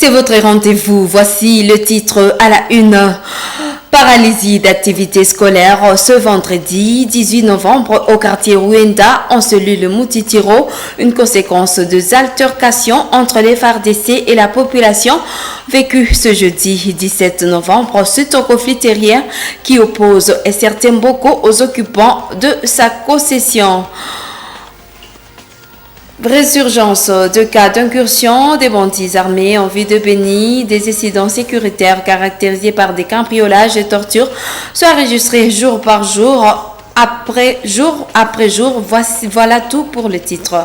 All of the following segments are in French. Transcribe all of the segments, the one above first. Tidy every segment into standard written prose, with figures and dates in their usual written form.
C'est votre rendez-vous. Voici le titre à la une. Paralysie d'activités scolaires ce vendredi 18 novembre au quartier Ruenda en cellule Moutitiro, une conséquence des altercations entre les FARDC et la population vécue ce jeudi 17 novembre suite au conflit terrien qui oppose certains bocaux aux occupants de sa concession. Résurgence de cas d'incursion des bandits armés en vue de Béni, des incidents sécuritaires caractérisés par des cambriolages et tortures sont enregistrés jour par jour, après jour. Voilà tout pour le titre.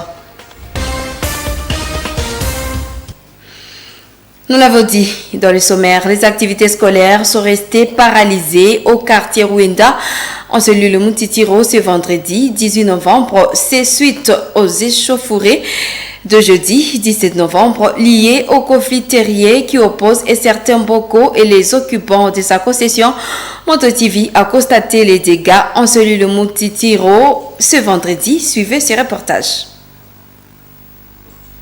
Nous l'avons dit dans le sommaire, les activités scolaires sont restées paralysées au quartier Ruenda en cellule Moutitiro ce vendredi 18 novembre. C'est suite aux échauffourées de jeudi 17 novembre liées au conflit terrien qui oppose certains bocaux et les occupants de sa concession. MontoTV a constaté les dégâts en cellule Moutitiro ce vendredi. Suivez ce reportage.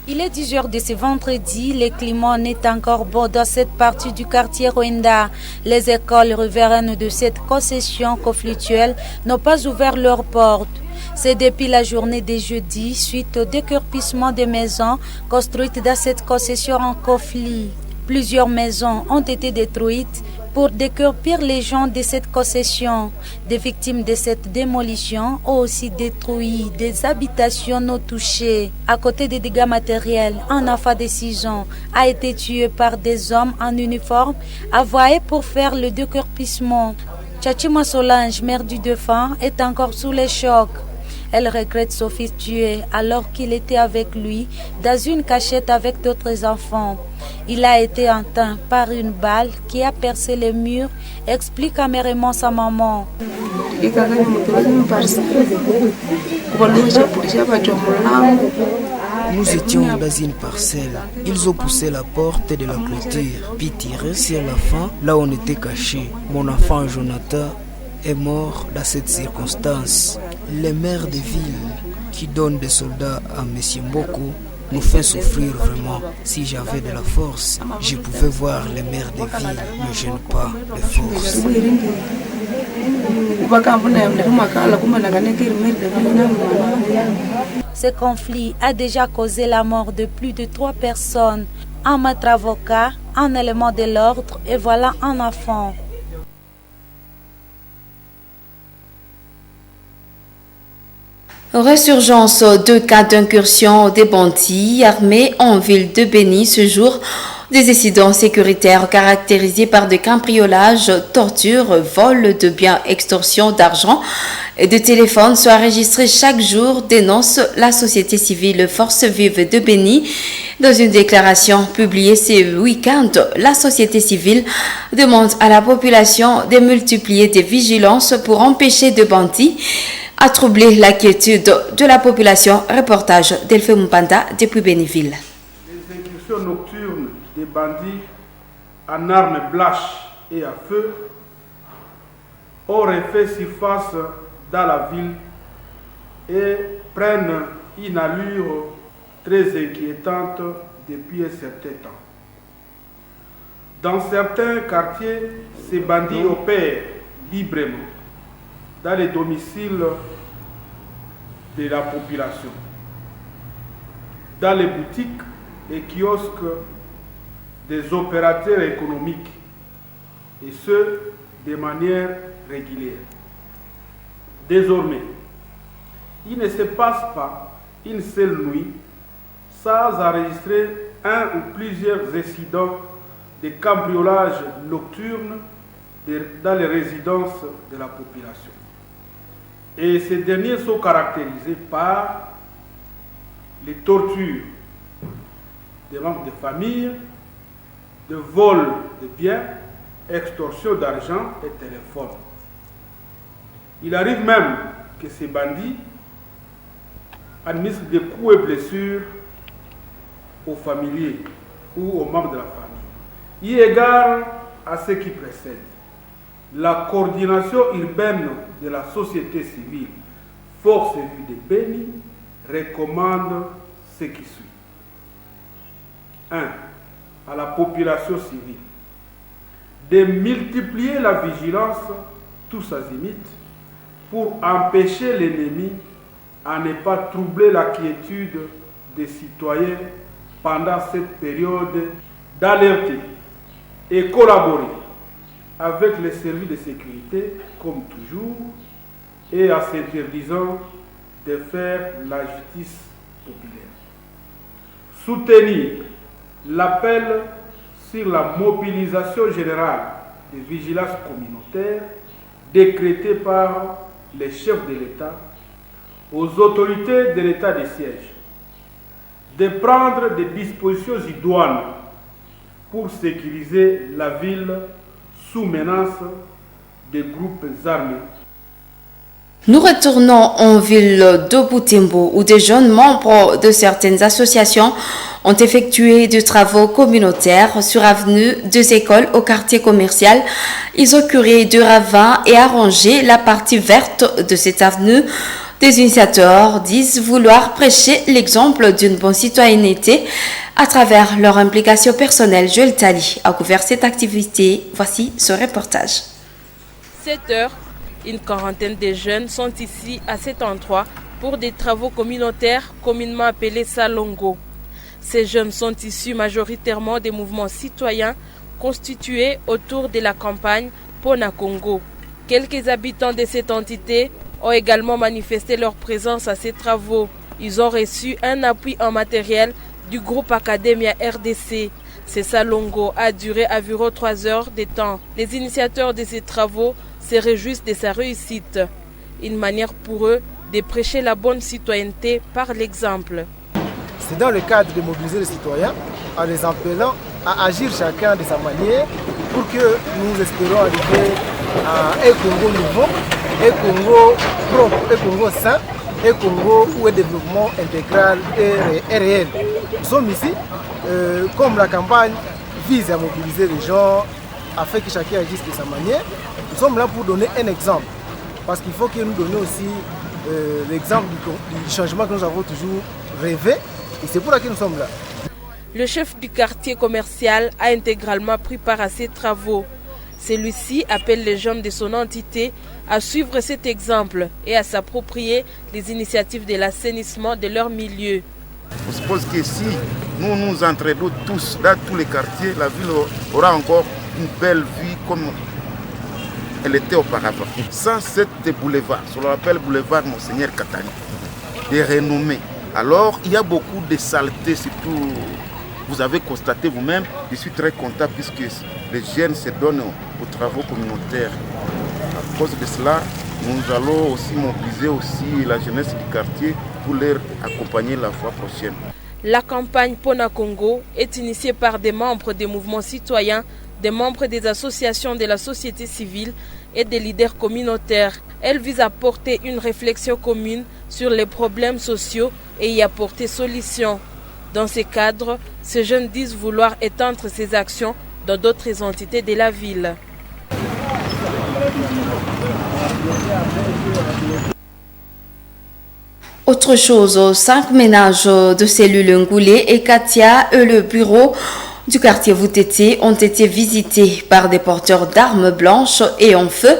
Il est 10 heures de ce vendredi, le climat n'est encore beau dans cette partie du quartier Ruenda. Les écoles riveraines de cette concession conflictuelle n'ont pas ouvert leurs portes. C'est depuis la journée de jeudi, suite au décurpissement des maisons construites dans cette concession en conflit. Plusieurs maisons ont été détruites pour décurpir les gens de cette concession. Des victimes de cette démolition ont aussi détruit des habitations non touchées. À côté des dégâts matériels, un enfant de 6 ans a été tué par des hommes en uniforme envoyés pour faire le décurpissement. Tchachima Solange, mère du défunt, est encore sous les chocs. Elle regrette son fils tué alors qu'il était avec lui dans une cachette avec d'autres enfants. Il a été atteint par une balle qui a percé les murs, explique amèrement sa maman. Nous étions dans une parcelle. Ils ont poussé la porte de la clôture, puis tiré sur la fin, là où on était caché. Mon enfant Jonathan est mort dans cette circonstance. Les maires de ville qui donnent des soldats à M. Mboko nous fait souffrir vraiment. Si j'avais de la force, je pouvais voir les maires de ville ne gênent pas de force. Ce conflit a déjà causé la mort de plus de 3 personnes. Un maître avocat, un élément de l'ordre et voilà un enfant. Résurgence de cas d'incursion des bandits armés en ville de Béni ce jour. Des incidents sécuritaires caractérisés par des cambriolages, tortures, vols de biens, extorsion d'argent et de téléphones sont enregistrés chaque jour, dénonce la société civile Force Vive de Béni. Dans une déclaration publiée ce week-end, la société civile demande à la population de multiplier des vigilances pour empêcher de bandits à troubler l'inquiétude de la population. Reportage d'Elfé Mpanda depuis Béniville. Les incursions nocturnes des bandits en armes blanches et à feu auraient fait surface dans la ville et prennent une allure très inquiétante depuis un certain temps. Dans certains quartiers, ces bandits opèrent librement dans les domiciles de la population, dans les boutiques et kiosques des opérateurs économiques, et ce, de manière régulière. Désormais, il ne se passe pas une seule nuit sans enregistrer un ou plusieurs incidents de cambriolage nocturne dans les résidences de la population. Et ces derniers sont caractérisés par les tortures des membres de famille, de vol de biens, extorsion d'argent et téléphone. Il arrive même que ces bandits administrent des coups et blessures aux familiers ou aux membres de la famille. Eu égard à ce qui précède, la coordination urbaine de la société civile Force Vive de Béni recommande ce qui suit. 1. à la population civile de multiplier la vigilance tous azimuts pour empêcher l'ennemi à ne pas troubler la quiétude des citoyens pendant cette période, d'alerter et collaborer avec les services de sécurité, comme toujours, et en s'interdisant de faire la justice populaire. Soutenir l'appel sur la mobilisation générale des vigilances communautaires décrétée par les chefs de l'État aux autorités de l'État de siège de prendre des dispositions idoines pour sécuriser la ville sous menace des groupes armés. Nous retournons en ville de Butembo où des jeunes membres de certaines associations ont effectué des travaux communautaires sur avenue des écoles au quartier commercial. Ils ont curé de ravins et arrangé la partie verte de cette avenue. Des initiateurs disent vouloir prêcher l'exemple d'une bonne citoyenneté à travers leur implication personnelle. Joël Tali a couvert cette activité. Voici ce reportage. 7 heures. Une quarantaine de jeunes sont ici à cet endroit pour des travaux communautaires communément appelés Salongo. Ces jeunes sont issus majoritairement des mouvements citoyens constitués autour de la campagne Pona Congo. Quelques habitants de cette entité ont également manifesté leur présence à ces travaux. Ils ont reçu un appui en matériel du groupe Academia RDC. Ce Salongo a duré environ 3 heures de temps. Les initiateurs de ces travaux se réjouissent de sa réussite. Une manière pour eux de prêcher la bonne citoyenneté par l'exemple. C'est dans le cadre de mobiliser les citoyens en les appelant à agir chacun de sa manière pour que nous espérons arriver à un Congo nouveau, un Congo propre, un Congo sain, un Congo où le développement intégral est réel. Nous sommes ici, comme la campagne vise à mobiliser les gens afin que chacun agisse de sa manière. Nous sommes là pour donner un exemple, parce qu'il faut que nous donnions aussi l'exemple du changement que nous avons toujours rêvé, et c'est pour ça que nous sommes là. Le chef du quartier commercial a intégralement pris part à ces travaux. Celui-ci appelle les jeunes de son entité à suivre cet exemple et à s'approprier les initiatives de l'assainissement de leur milieu. Je suppose que si nous nous entraînons tous dans tous les quartiers, la ville aura encore une belle vie comme elle était auparavant. Sans cette boulevard, on l'appelle boulevard Monseigneur Katani, des renommées. Alors il y a beaucoup de saletés, surtout vous avez constaté vous-même. Je suis très content puisque les jeunes se donnent aux travaux communautaires. À cause de cela, nous allons aussi mobiliser aussi la jeunesse du quartier pour leur accompagner la fois prochaine. La campagne Pona Congo est initiée par des membres des mouvements citoyens, des membres des associations de la société civile et des leaders communautaires. Elle vise à porter une réflexion commune sur les problèmes sociaux et y apporter solutions. Dans ce cadre, ces jeunes disent vouloir étendre ces actions dans d'autres entités de la ville. Autre chose, 5 ménages de cellules Ngoulé et Katia et le bureau du quartier Voutété ont été visités par des porteurs d'armes blanches et en feu.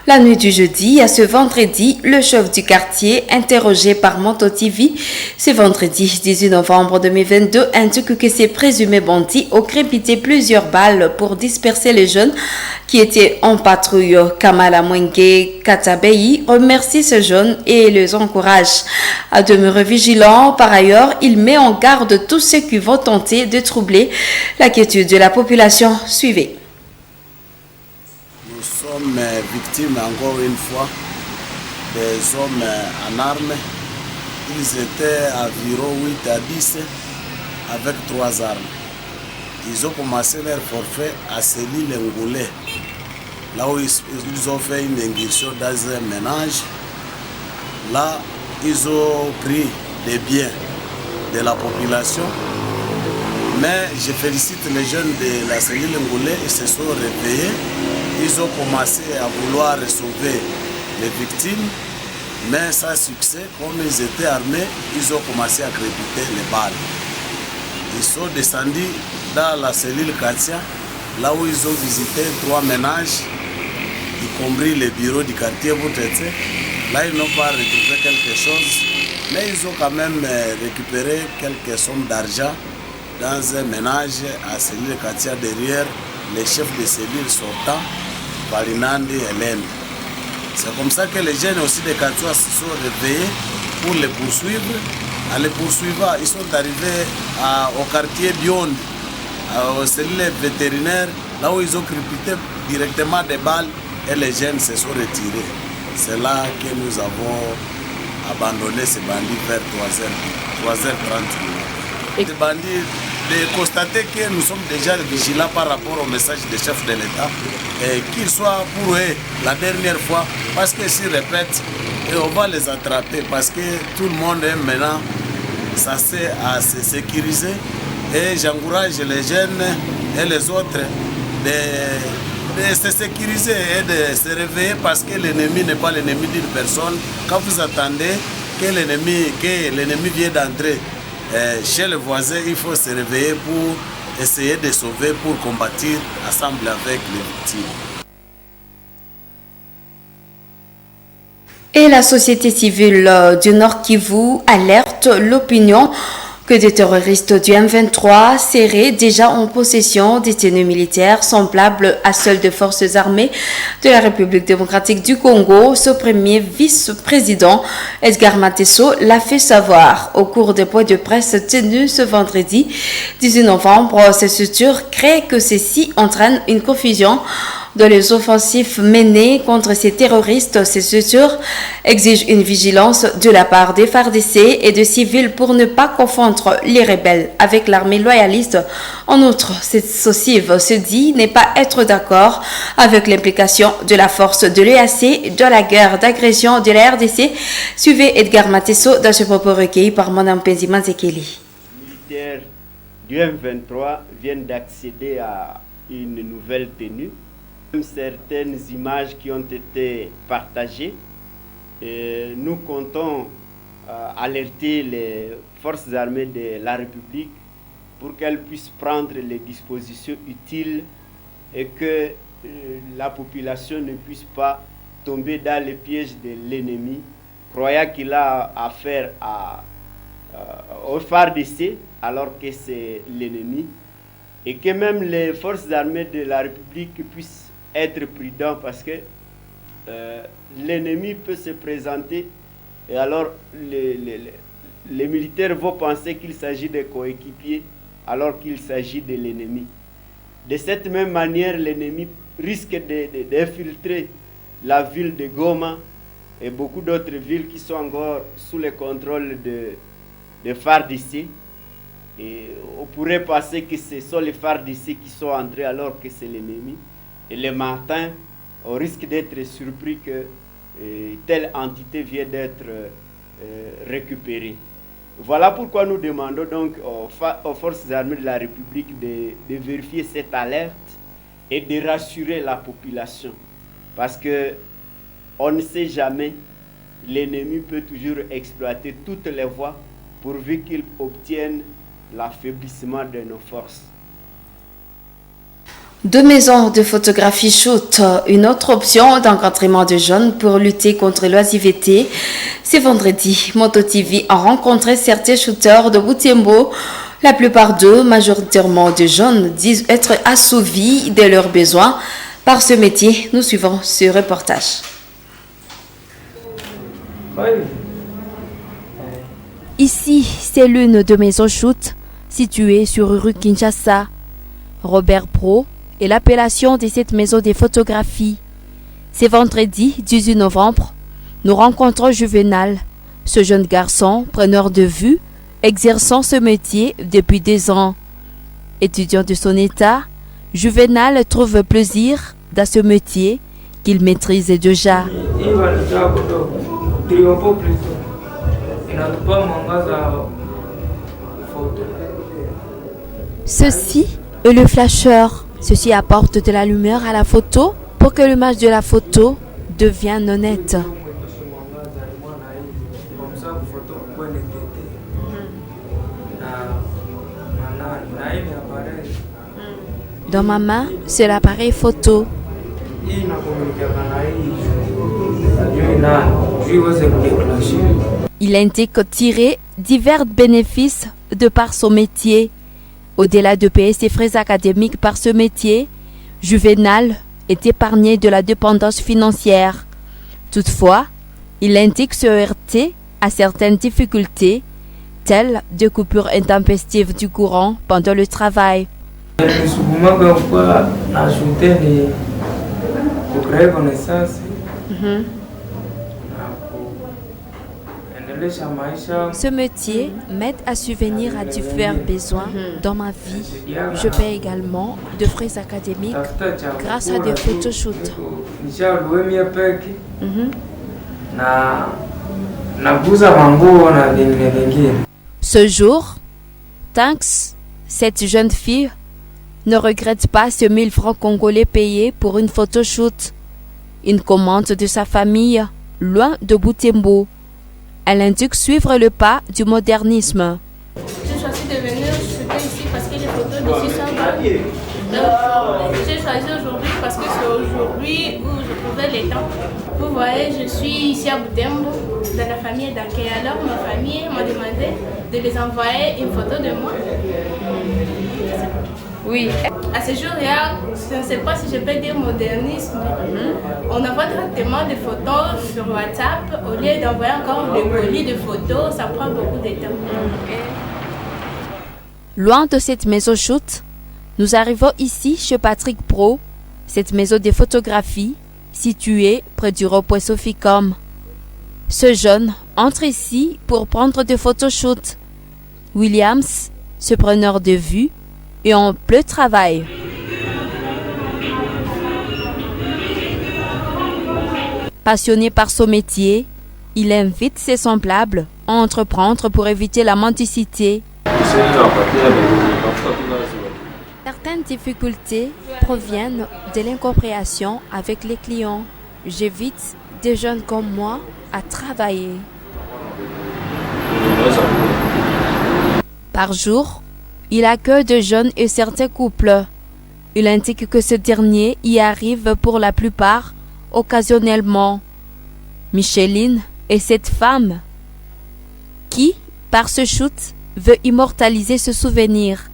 La nuit du jeudi à ce vendredi, le chef du quartier, interrogé par Moto TV, ce vendredi 18 novembre 2022, indique que ces présumés bandits ont crépité plusieurs balles pour disperser les jeunes qui étaient en patrouille. Kamala Mwenge Katabei remercie ces jeunes et les encourage à demeurer vigilants. Par ailleurs, il met en garde tous ceux qui vont tenter de troubler la quiétude de la population. Suivez. Nous sommes victimes encore une fois des hommes en armes. Ils étaient environ 8 à 10 avec 3 armes. Ils ont commencé leur forfait à l'île Ngoulé, là où ils ont fait une incursion dans un ménage. Là, ils ont pris des biens de la population. Mais je félicite les jeunes de la cellule Ngoulé, ils se sont réveillés. Ils ont commencé à vouloir sauver les victimes, mais sans succès. Comme ils étaient armés, ils ont commencé à crépiter les balles. Ils sont descendus dans la cellule Katia, là où ils ont visité 3 ménages, y compris les bureaux du quartier Boutetse. Là, ils n'ont pas retrouvé quelque chose, mais ils ont quand même récupéré quelques sommes d'argent dans un ménage à cellule Katia derrière les chefs de cellule sortants, Balinandi et Hélène. C'est comme ça que les jeunes aussi de Katia se sont réveillés pour les poursuivre. En les poursuivant, ils sont arrivés au quartier Biond, aux cellules vétérinaires, là où ils ont crépité directement des balles et les jeunes se sont retirés. C'est là que nous avons abandonné ces bandits vers 3h30. Ces bandits, de constater que nous sommes déjà vigilants par rapport au message des chefs de l'État, et qu'ils soient pour eux la dernière fois, parce que s'ils répètent, et on va les attraper, parce que tout le monde est maintenant censé à se sécuriser. Et j'encourage les jeunes et les autres de se sécuriser et de se réveiller, parce que l'ennemi n'est pas l'ennemi d'une personne. Quand vous attendez que l'ennemi vienne d'entrer chez le voisin, il faut se réveiller pour essayer de sauver, pour combattre ensemble avec les victimes. Et la société civile du Nord Kivu alerte l'opinion que des terroristes du M23 seraient déjà en possession des tenues militaires semblables à celles des forces armées de la République démocratique du Congo. Ce premier vice-président, Edgar Matesso, l'a fait savoir au cours des points de presse tenus ce vendredi 18 novembre. Ces structures créent que ceci entraîne une confusion dans les offensives menées contre ces terroristes. Ces structures exigent une vigilance de la part des FARDC et de civils pour ne pas confondre les rebelles avec l'armée loyaliste. En outre, cette offensive se dit ne pas être d'accord avec l'implication de la force de l'EAC dans la guerre d'agression de la RDC. Suivez Edgar Matesso dans ce propos recueilli par Mme Penzima Zekeli. Les militaires du M23 viennent d'accéder à une nouvelle tenue. Certaines images qui ont été partagées. Nous comptons alerter les forces armées de la République pour qu'elles puissent prendre les dispositions utiles et que la population ne puisse pas tomber dans les pièges de l'ennemi, croyant qu'il a affaire au FARDC alors que c'est l'ennemi, et que même les forces armées de la République puissent être prudent, parce que l'ennemi peut se présenter et alors les militaires vont penser qu'il s'agit de coéquipiers alors qu'il s'agit de l'ennemi. De cette même manière, l'ennemi risque d'infiltrer la ville de Goma et beaucoup d'autres villes qui sont encore sous le contrôle de FARDC. Et on pourrait penser que ce sont les FARDC qui sont entrés alors que c'est l'ennemi. Et le matin, on risque d'être surpris que telle entité vient d'être récupérée. Voilà pourquoi nous demandons donc aux forces armées de la République de vérifier cette alerte et de rassurer la population. Parce que on ne sait jamais, l'ennemi peut toujours exploiter toutes les voies pourvu qu'il obtienne l'affaiblissement de nos forces. 2 maisons de photographie shoot, une autre option d'encadrement de jeunes pour lutter contre l'oisiveté. Ce vendredi, Moto TV a rencontré certains shooters de Butembo. La plupart d'eux, majoritairement de jeunes, disent être assouvis de leurs besoins par ce métier. Nous suivons ce reportage. Ici, c'est l'une de maisons shoot située sur rue Kinshasa. Robert Pro est l'appellation de cette maison de photographie. C'est vendredi 18 novembre, nous rencontrons Juvenal, ce jeune garçon preneur de vue, exerçant ce métier depuis 2 ans. Étudiant de son état, Juvenal trouve plaisir dans ce métier qu'il maîtrise déjà. Ceci est le flasheur. Ceci apporte de la lumière à la photo pour que l'image de la photo devienne honnête. Dans ma main, c'est l'appareil photo. Il indique tirer divers bénéfices de par son métier. Au-delà de payer ses frais académiques par ce métier, Juvenal est épargné de la dépendance financière. Toutefois, il indique se heurter à certaines difficultés, telles des coupures intempestives du courant pendant le travail. Ce métier m'aide à subvenir à divers besoins dans ma vie. Je paie également de frais académiques grâce à des photoshoots. Ce jour, Tanks, cette jeune fille, ne regrette pas ce 1000 francs congolais payés pour une photoshoot. Une commande de sa famille, loin de Butembo. Elle indique suivre le pas du modernisme. J'ai choisi de venir shooter ici parce que les photos d'ici sont bonnes. Donc, j'ai choisi aujourd'hui parce que c'est aujourd'hui où je trouvais les temps. Vous voyez, je suis ici à Butembo, dans la famille d'accueil. Alors, ma famille m'a demandé de les envoyer une photo de moi. Oui. À ce jour-là, je ne sais pas si je peux dire modernisme. On envoie directement des photos sur WhatsApp. Au lieu d'envoyer encore des colis de photos, ça prend beaucoup de temps. Loin de cette maison shoot, nous arrivons ici chez Patrick Pro, cette maison de photographie située près du rond-point Soficom. Ce jeune entre ici pour prendre des photoshoots. Williams, ce preneur de vue, et en plein travail. Passionné par son métier, il invite ses semblables à entreprendre pour éviter la mendicité. Certaines difficultés proviennent de l'incompréhension avec les clients. J'invite des jeunes comme moi à travailler. Par jour, il accueille de jeunes et certains couples. Il indique que ce dernier y arrive pour la plupart occasionnellement. Micheline est cette femme qui, par ce shoot, veut immortaliser ce souvenir.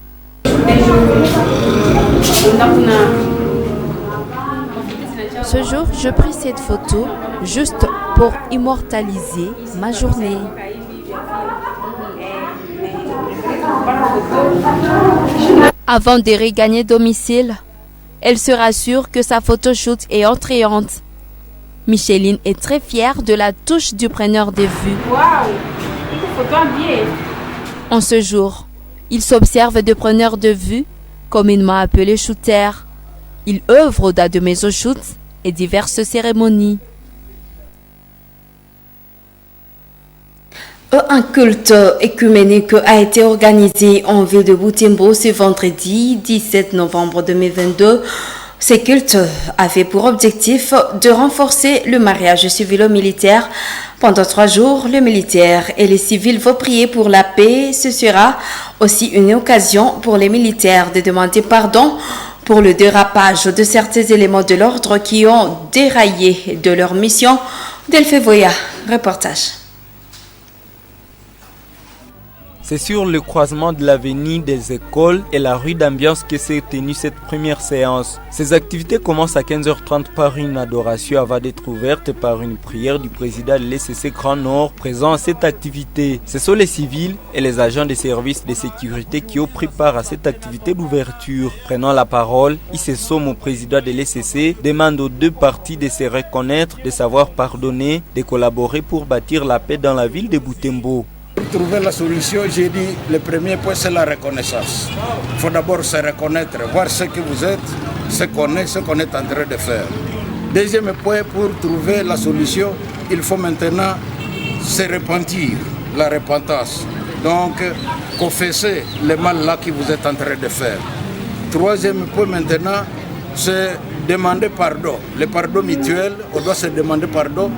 Ce jour, je pris cette photo juste pour immortaliser ma journée. Avant de regagner domicile, elle se rassure que sa photoshoot est attrayante. Micheline est très fière de la touche du preneur de vue. En ce jour, il s'observe de preneurs de vue, communément appelés shooters. Il œuvre dans de maisons shoot et diverses cérémonies. Un culte écuménique a été organisé en ville de Butembo ce vendredi 17 novembre 2022. Ce culte avait pour objectif de renforcer le mariage civilo-militaire. Pendant 3 jours, les militaires et les civils vont prier pour la paix. Ce sera aussi une occasion pour les militaires de demander pardon pour le dérapage de certains éléments de l'ordre qui ont déraillé de leur mission. Delphé Voya, reportage. C'est sur le croisement de l'avenue des Écoles et la rue d'Ambiance que s'est tenue cette première séance. Ces activités commencent à 15h30 par une adoration avant d'être ouvertes par une prière du président de l'ECC Grand Nord présent à cette activité. Ce sont les civils et les agents des services de sécurité qui ont pris part à cette activité d'ouverture. Prenant la parole, Issé Somo, président de l'ECC, demande aux deux parties de se reconnaître, de savoir pardonner, de collaborer pour bâtir la paix dans la ville de Butembo. Pour trouver la solution, j'ai dit le premier point c'est la reconnaissance. Il faut d'abord se reconnaître, voir ce que vous êtes, ce qu'on est en train de faire. Deuxième point, pour trouver la solution, il faut maintenant se repentir, la repentance. Donc, confesser le mal là que vous êtes en train de faire. Troisième point maintenant, c'est demander pardon. Le pardon mutuel, on doit se demander pardon.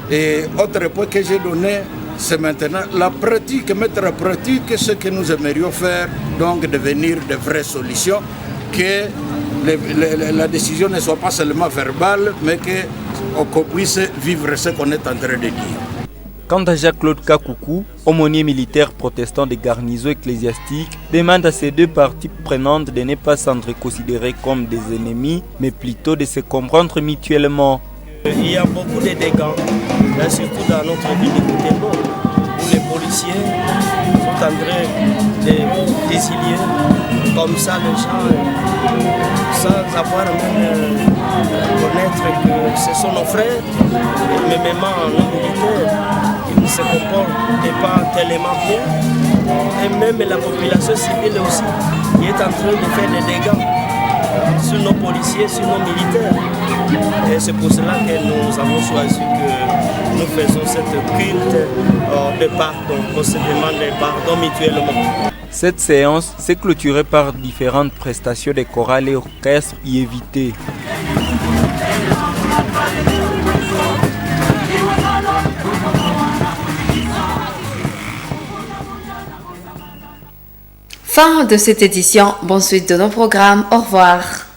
Et autre point que j'ai donné, c'est maintenant la pratique, mettre en pratique ce que nous aimerions faire, donc devenir de vraies solutions, que la décision ne soit pas seulement verbale, mais qu'on puisse vivre ce qu'on est en train de dire. Quant à Jacques-Claude Kakoukou, aumônier militaire protestant des garnisons ecclésiastiques, demande à ces deux parties prenantes de ne pas s'être considérées comme des ennemis, mais plutôt de se comprendre mutuellement. Il y a beaucoup de dégâts, là, surtout dans notre ville de Butembo, où les policiers sont en train de désilier comme ça les gens, sans avoir même connaître que ce sont nos frères, et même nos militaires. Ils ne se comportent pas tellement bien, et même la population civile aussi, qui est en train de faire des dégâts sur nos policiers, sur nos militaires. Et c'est pour cela que nous avons choisi que nous faisons cette culte de pardon, on se demande pardon mutuellement. Cette séance s'est clôturée par différentes prestations de chorales et orchestres y invités. Fin de cette édition. Bonne suite de nos programmes. Au revoir.